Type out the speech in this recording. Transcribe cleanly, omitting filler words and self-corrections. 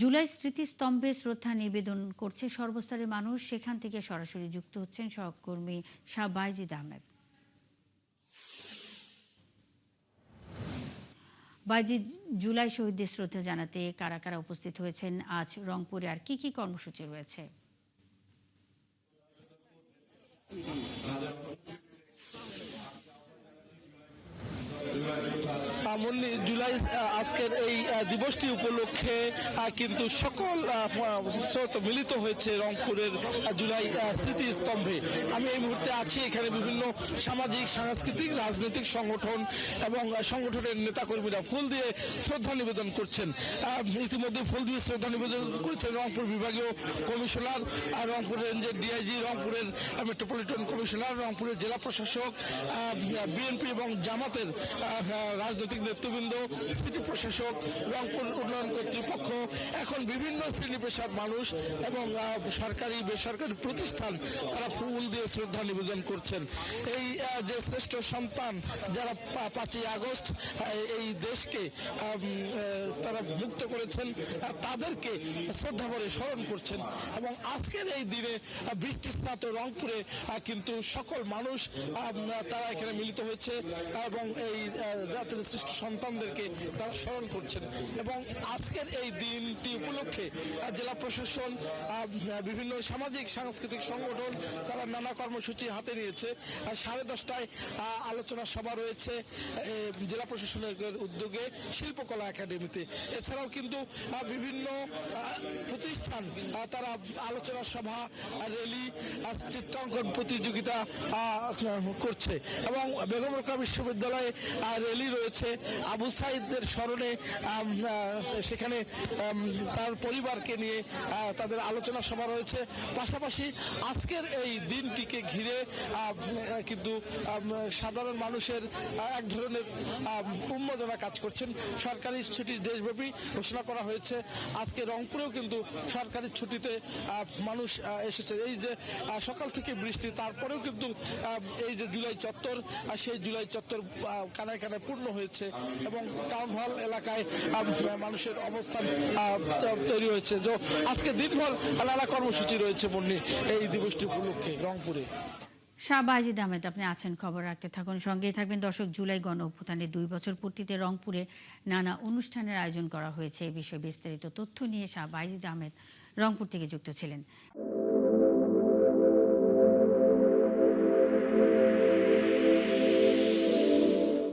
জুলাই স্মৃতিস্তম্ভে শ্রদ্ধা নিবেদন করছে সর্বস্তরের মানুষ। সেখান থেকে সরাসরি যুক্ত হচ্ছেন সহকর্মী শাহ বাইজিদ আহমেদ। বাইজিদ, জুলাই শহীদদের শ্রদ্ধা জানাতে কারা কারা উপস্থিত হয়েছেন আজ রংপুরে, আর কি কি কর্মসূচি রয়েছে? মুন্নি, জুলাই আজকের এই দিবসটি উপলক্ষে কিন্তু সকল স্রোত মিলিত হয়েছে রংপুরের জুলাই স্মৃতিস্তম্ভে। আমি এই মুহূর্তে আছি এখানে বিভিন্ন সামাজিক, সাংস্কৃতিক, রাজনৈতিক সংগঠন এবং সংগঠনের নেতাকর্মীরা ফুল দিয়ে শ্রদ্ধা নিবেদন করছেন। ইতিমধ্যে ফুল দিয়ে শ্রদ্ধা নিবেদন করেছেন রংপুর বিভাগীয় কমিশনার, রংপুর রেঞ্জের ডিআইজি, রংপুরের মেট্রোপলিটন কমিশনার, রংপুরের জেলা প্রশাসক, বিএনপি এবং জামাতের রাজনৈতিক নেতৃবৃন্দ, সিটি প্রশাসক, রংপুর উন্নয়ন কর্তৃপক্ষ, এখন বিভিন্ন শ্রেণী পেশার মানুষ এবং সরকারি বেসরকারি প্রতিষ্ঠান তারা ফুল দিয়ে শ্রদ্ধা নিবেদন করছেন। এই যে শ্রেষ্ঠ সন্তান যারা 5ই আগস্ট এই দেশকে তারা মুক্ত করেছেন, তাদেরকে শ্রদ্ধা ভরে স্মরণ করছেন। এবং আজকের এই দিনে বৃষ্টিস্নাত রংপুরে কিন্তু সকল মানুষ তারা এখানে মিলিত হয়েছে এবং এই জাতির শ্রেষ্ঠ সন্তানদেরকে তারা স্মরণ করছেন। এবং আজকের এই দিনটি উপলক্ষে জেলা প্রশাসন, বিভিন্ন সামাজিক সাংস্কৃতিক সংগঠন তারা নানা কর্মসূচি হাতে নিয়েছে। 10:30টায় আলোচনা সভা রয়েছে জেলা প্রশাসনের উদ্যোগে শিল্পকলা একাডেমিতে। এছাড়াও কিন্তু বিভিন্ন প্রতিষ্ঠান তারা আলোচনা সভা, র্যালি, চিত্রাঙ্কন প্রতিযোগিতা করছে। এবং বেগম রোকেয়া বিশ্ববিদ্যালয়ে র্যালি রয়েছে। আবু সাইদের স্মরণে সেখানে তার পরিবারকে নিয়ে তাদের আলোচনা সভা রয়েছে। পাশাপাশি আজকের এই দিনটিকে ঘিরে কিন্তু সাধারণ মানুষের এক ধরনের উন্মাদনা কাজ করছেন। সরকারি ছুটি দেশব্যাপী ঘোষণা করা হয়েছে। আজকে রংপুরেও কিন্তু সরকারি ছুটিতে মানুষ এসেছে। এই যে সকাল থেকে বৃষ্টি, তারপরেও কিন্তু এই যে জুলাই চত্বর, সেই জুলাই চত্বর কানায় কানায় পূর্ণ হয়েছে এবং টাউন হল এলাকায় মানুষের অবস্থান তৈরি হয়েছে। তো আজকে দিনভর নানা কর্মসূচি রয়েছে মুন্নি এই দিবসটি উপলক্ষে রংপুরে। শাহ বাইজিদ আহমেদ, আপনি আছেন, খবর রাখতে থাকুন, সঙ্গেই থাকবেন। দর্শক, জুলাই গণ অভ্যুত্থানের 2 বছর পূর্তিতে রংপুরে নানা অনুষ্ঠানের আয়োজন করা হয়েছে। এই বিষয়ে বিস্তারিত তথ্য নিয়ে শাহ বাইজিদ আহমেদ রংপুর থেকে যুক্ত ছিলেন।